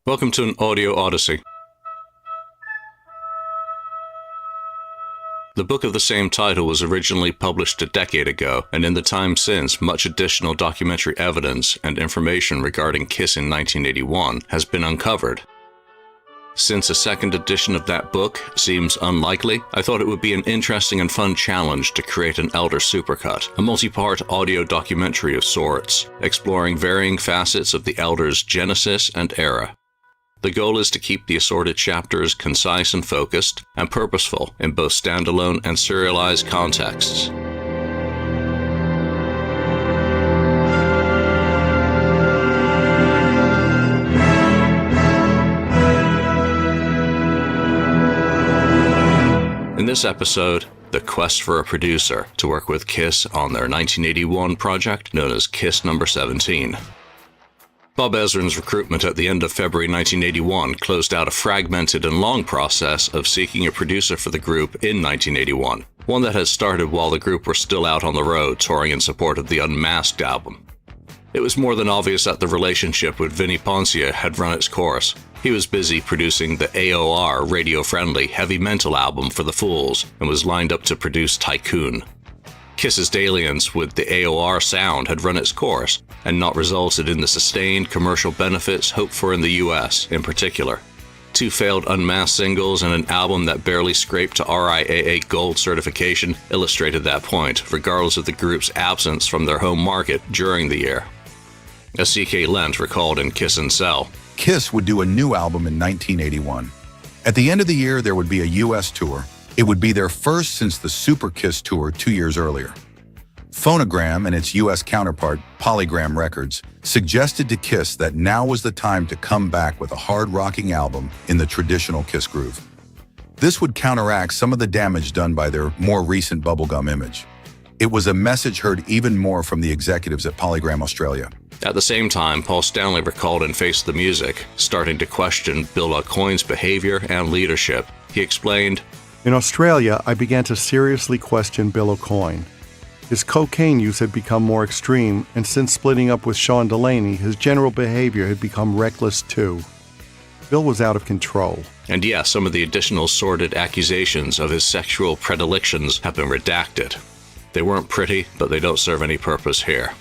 Welcome to an audio Odyssey. The book of the same title was originally published a decade ago, and in the time since, much additional documentary evidence and information regarding Kiss in 1981 has been uncovered. Since a second edition of that book seems unlikely, I thought it would be an interesting and fun challenge to create an Elder Supercut, a multi-part audio documentary of sorts, exploring varying facets of the Elder's genesis and era. The goal is to keep the assorted chapters concise and focused, and purposeful in both standalone and serialized contexts. In this episode, the quest for a producer to work with Kiss on their 1981 project known as Kiss No. 17. Bob Ezrin's recruitment at the end of February 1981 closed out a fragmented and long process of seeking a producer for the group in 1981, one that had started while the group were still out on the road touring in support of the Unmasked album. It was more than obvious that the relationship with Vinnie Poncia had run its course. He was busy producing the AOR radio-friendly Heavy Mental album for the Fools and was lined up to produce Tycoon. Kiss's dalliance with the AOR sound had run its course and not resulted in the sustained commercial benefits hoped for in the US in particular. Two failed Unmasked singles and an album that barely scraped to RIAA Gold certification illustrated that point, regardless of the group's absence from their home market during the year. As C.K. Lent recalled in Kiss and Sell, Kiss would do a new album in 1981. At the end of the year, there would be a US tour. It would be their first since the Super Kiss tour 2 years earlier. Phonogram and its US counterpart, Polygram Records, suggested to Kiss that now was the time to come back with a hard-rocking album in the traditional Kiss groove. This would counteract some of the damage done by their more recent bubblegum image. It was a message heard even more from the executives at Polygram Australia. At the same time, Paul Stanley recalled in Face the Music, starting to question Bill Aucoin's behavior and leadership. He explained, "In Australia, I began to seriously question Bill Aucoin. His cocaine use had become more extreme, and since splitting up with Sean Delaney, his general behavior had become reckless too. Bill was out of control." And yes, some of the additional sordid accusations of his sexual predilections have been redacted. They weren't pretty, but they don't serve any purpose here.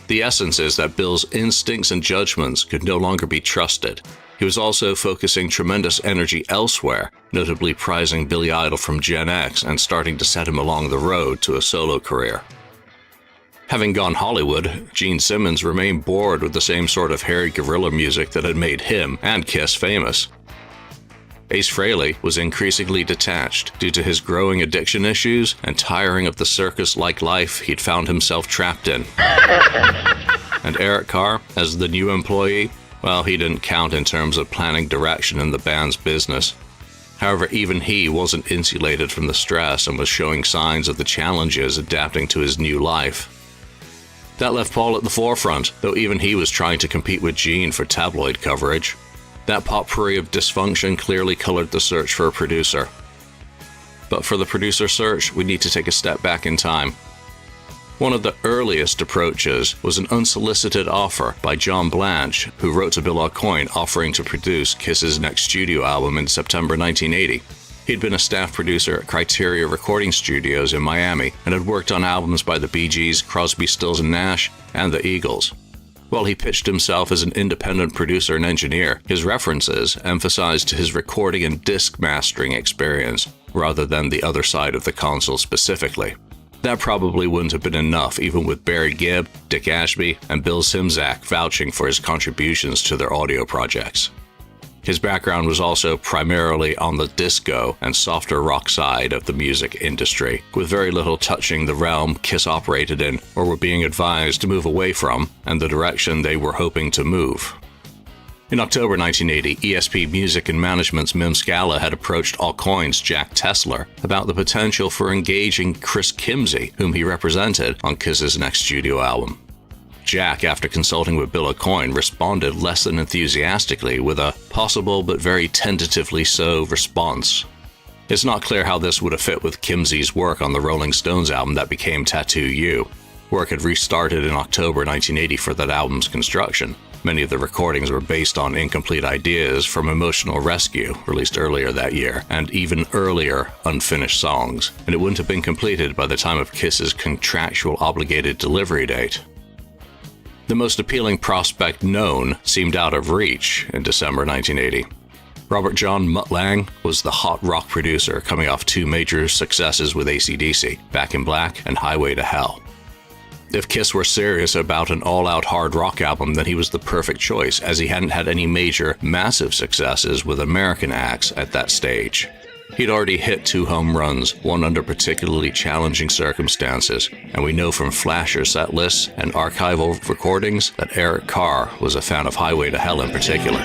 The essence is that Bill's instincts and judgments could no longer be trusted. He was also focusing tremendous energy elsewhere, notably prizing Billy Idol from Gen X and starting to set him along the road to a solo career. Having gone Hollywood, Gene Simmons remained bored with the same sort of hairy guerrilla music that had made him and Kiss famous. Ace Frehley was increasingly detached due to his growing addiction issues and tiring of the circus-like life he'd found himself trapped in. And Eric Carr, as the new employee, well, he didn't count in terms of planning direction in the band's business. However, even he wasn't insulated from the stress and was showing signs of the challenges adapting to his new life. That left Paul at the forefront, though even he was trying to compete with Gene for tabloid coverage. That potpourri of dysfunction clearly colored the search for a producer. But for the producer search, we need to take a step back in time. One of the earliest approaches was an unsolicited offer by John Blanche, who wrote to Bill Aucoin offering to produce Kiss's next studio album in September 1980. He'd been a staff producer at Criteria Recording Studios in Miami and had worked on albums by the Bee Gees, Crosby, Stills and Nash, and the Eagles. While he pitched himself as an independent producer and engineer, his references emphasized his recording and disc mastering experience, rather than the other side of the console specifically. That probably wouldn't have been enough, even with Barry Gibb, Dick Ashby, and Bill Szymczak vouching for his contributions to their audio projects. His background was also primarily on the disco and softer rock side of the music industry, with very little touching the realm Kiss operated in or were being advised to move away from, and the direction they were hoping to move. In October 1980, ESP Music and Management's Mim Scala had approached Aucoin's Jack Tessler about the potential for engaging Chris Kimsey, whom he represented on Kiss's next studio album. Jack, after consulting with Bill Aucoin, responded less than enthusiastically with a possible but very tentatively so response. It's not clear how this would have fit with Kimsey's work on the Rolling Stones album that became Tattoo You. Work had restarted in October 1980 for that album's construction. Many of the recordings were based on incomplete ideas from Emotional Rescue, released earlier that year, and even earlier unfinished songs, and it wouldn't have been completed by the time of Kiss's contractual obligated delivery date. The most appealing prospect known seemed out of reach in December 1980. Robert John Mutt Lange was the hot rock producer coming off two major successes with AC/DC, Back in Black and Highway to Hell. If Kiss were serious about an all-out hard rock album, then he was the perfect choice, as he hadn't had any major, massive successes with American acts at that stage. He'd already hit 2 home runs, one under particularly challenging circumstances, and we know from flasher set lists and archival recordings that Eric Carr was a fan of Highway to Hell in particular.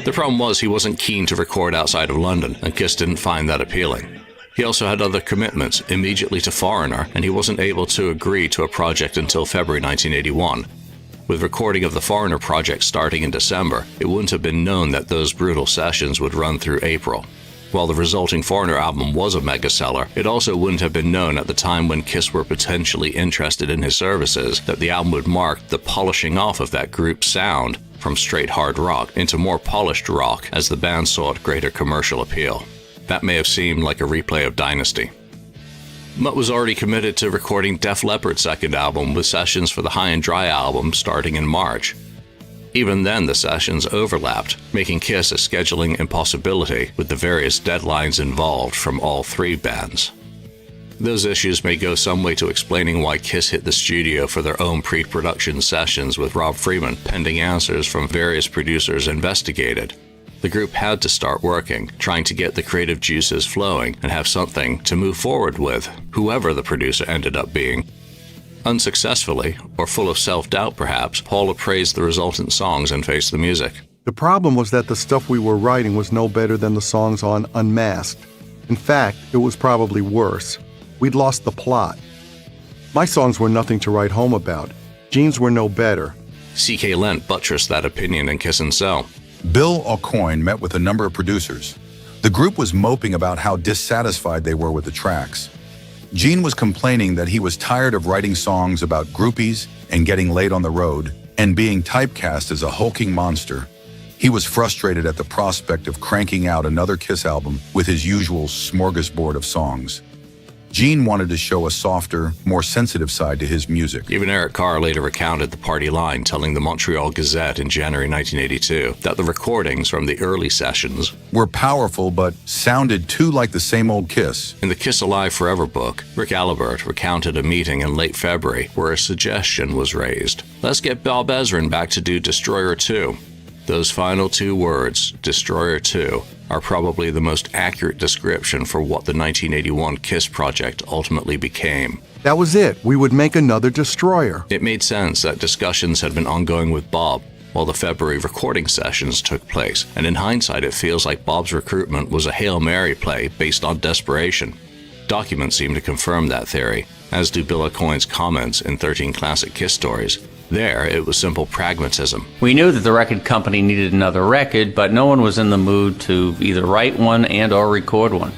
The problem was he wasn't keen to record outside of London, and Kiss didn't find that appealing. He also had other commitments, immediately to Foreigner, and he wasn't able to agree to a project until February 1981. With recording of the Foreigner project starting in December, it wouldn't have been known that those brutal sessions would run through April. While the resulting Foreigner album was a mega-seller, it also wouldn't have been known at the time when Kiss were potentially interested in his services that the album would mark the polishing off of that group's sound from straight hard rock into more polished rock as the band sought greater commercial appeal. That may have seemed like a replay of Dynasty. Mutt was already committed to recording Def Leppard's second album, with sessions for the High and Dry album starting in March. Even then, the sessions overlapped, making Kiss a scheduling impossibility with the various deadlines involved from all three bands. Those issues may go some way to explaining why Kiss hit the studio for their own pre-production sessions with Rob Freeman, pending answers from various producers investigated. The group had to start working, trying to get the creative juices flowing and have something to move forward with, whoever the producer ended up being. Unsuccessfully, or full of self-doubt perhaps, Paul appraised the resultant songs and faced the music. The problem was that the stuff we were writing was no better than the songs on Unmasked. In fact, it was probably worse. We'd lost the plot. My songs were nothing to write home about. Gene's were no better. C.K. Lent buttressed that opinion in Kiss and Sell. Bill Aucoin met with a number of producers. The group was moping about how dissatisfied they were with the tracks. Gene was complaining that he was tired of writing songs about groupies and getting late on the road and being typecast as a hulking monster. He was frustrated at the prospect of cranking out another Kiss album with his usual smorgasbord of songs. Gene wanted to show a softer, more sensitive side to his music. Even Eric Carr later recounted the party line, telling the Montreal Gazette in January 1982 that the recordings from the early sessions were powerful but sounded too like the same old Kiss. In the Kiss Alive Forever book, Rick Alibert recounted a meeting in late February where a suggestion was raised. Let's get Bob Ezrin back to do Destroyer 2. Those final two words, Destroyer 2, are probably the most accurate description for what the 1981 Kiss project ultimately became. That was it. We would make another Destroyer. It made sense that discussions had been ongoing with Bob while the February recording sessions took place, and in hindsight it feels like Bob's recruitment was a Hail Mary play based on desperation. Documents seem to confirm that theory, as do Bill Aucoin's comments in 13 Classic Kiss Stories. There, it was simple pragmatism. We knew that the record company needed another record, but no one was in the mood to either write one and or record one.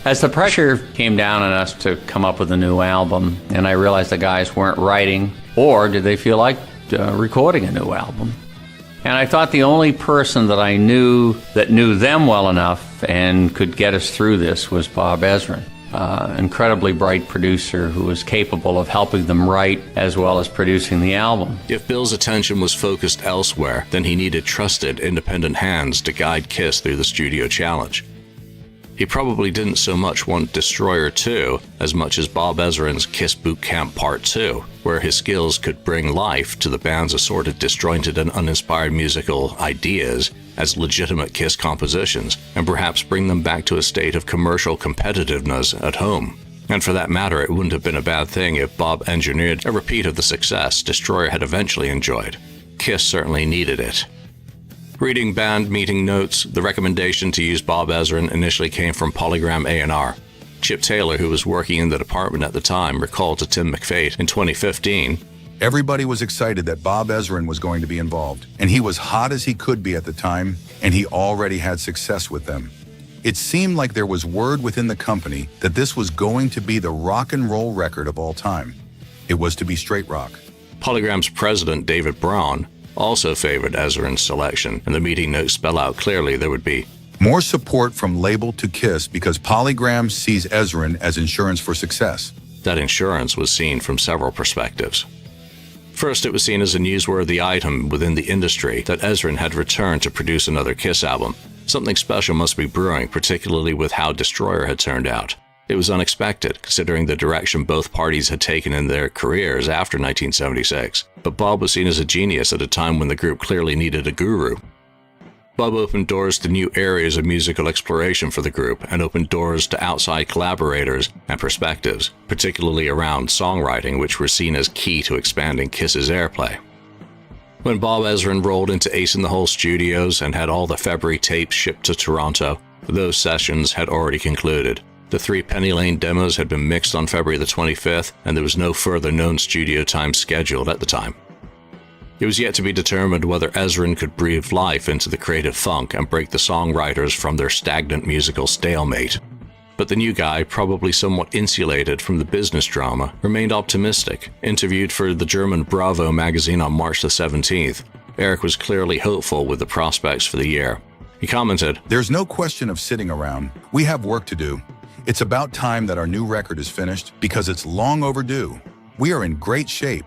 As the pressure came down on us to come up with a new album, and I realized the guys weren't writing, or did they feel like recording a new album? And I thought the only person that I knew that knew them well enough and could get us through this was Bob Ezrin, incredibly bright producer who was capable of helping them write as well as producing the album. If Bill's attention was focused elsewhere, then he needed trusted, independent hands to guide Kiss through the studio challenge. He probably didn't so much want Destroyer 2 as much as Bob Ezrin's Kiss Boot Camp Part 2, where his skills could bring life to the band's assorted disjointed and uninspired musical ideas as legitimate Kiss compositions, and perhaps bring them back to a state of commercial competitiveness at home. And for that matter, it wouldn't have been a bad thing if Bob engineered a repeat of the success Destroyer had eventually enjoyed. Kiss certainly needed it. Reading band meeting notes, the recommendation to use Bob Ezrin initially came from Polygram A&R. Chip Taylor, who was working in the department at the time, recalled to Tim McFate in 2015, Everybody was excited that Bob Ezrin was going to be involved, and he was hot as he could be at the time, and he already had success with them. It seemed like there was word within the company that this was going to be the rock and roll record of all time. It was to be straight rock. Polygram's president, David Braun, also favored Ezrin's selection, and the meeting notes spell out clearly there would be more support from label to Kiss because Polygram sees Ezrin as insurance for success. That insurance was seen from several perspectives. First, it was seen as a newsworthy item within the industry that Ezrin had returned to produce another Kiss album. Something special must be brewing, particularly with how Destroyer had turned out. It was unexpected, considering the direction both parties had taken in their careers after 1976. But Bob was seen as a genius at a time when the group clearly needed a guru. Bob opened doors to new areas of musical exploration for the group and opened doors to outside collaborators and perspectives, particularly around songwriting, which were seen as key to expanding Kiss's airplay. When Bob Ezrin rolled into Ace in the Hole Studios and had all the February tapes shipped to Toronto, those sessions had already concluded. The 3 Penny Lane demos had been mixed on February the 25th, and there was no further known studio time scheduled at the time. It was yet to be determined whether Ezrin could breathe life into the creative funk and break the songwriters from their stagnant musical stalemate. But the new guy, probably somewhat insulated from the business drama, remained optimistic. Interviewed for the German Bravo magazine on March the 17th, Eric was clearly hopeful with the prospects for the year. He commented, There's no question of sitting around. We have work to do. It's about time that our new record is finished because it's long overdue. We are in great shape.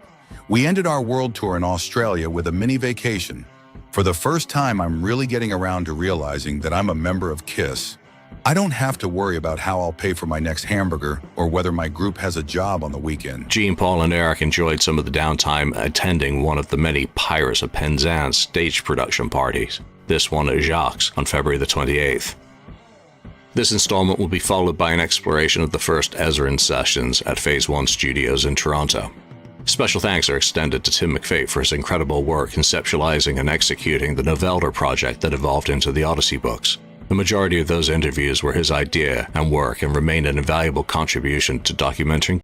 We ended our world tour in Australia with a mini vacation. For the first time, I'm really getting around to realizing that I'm a member of Kiss. I don't have to worry about how I'll pay for my next hamburger or whether my group has a job on the weekend. Gene, Paul, and Eric enjoyed some of the downtime attending one of the many Pirates of Penzance stage production parties. This one at Jacques on February the 28th. This installment will be followed by an exploration of the first Ezrin sessions at Phase 1 Studios in Toronto. Special thanks are extended to Tim McFate for his incredible work conceptualizing and executing the Novelda project that evolved into the Odyssey books. The majority of those interviews were his idea and work and remain an invaluable contribution to documenting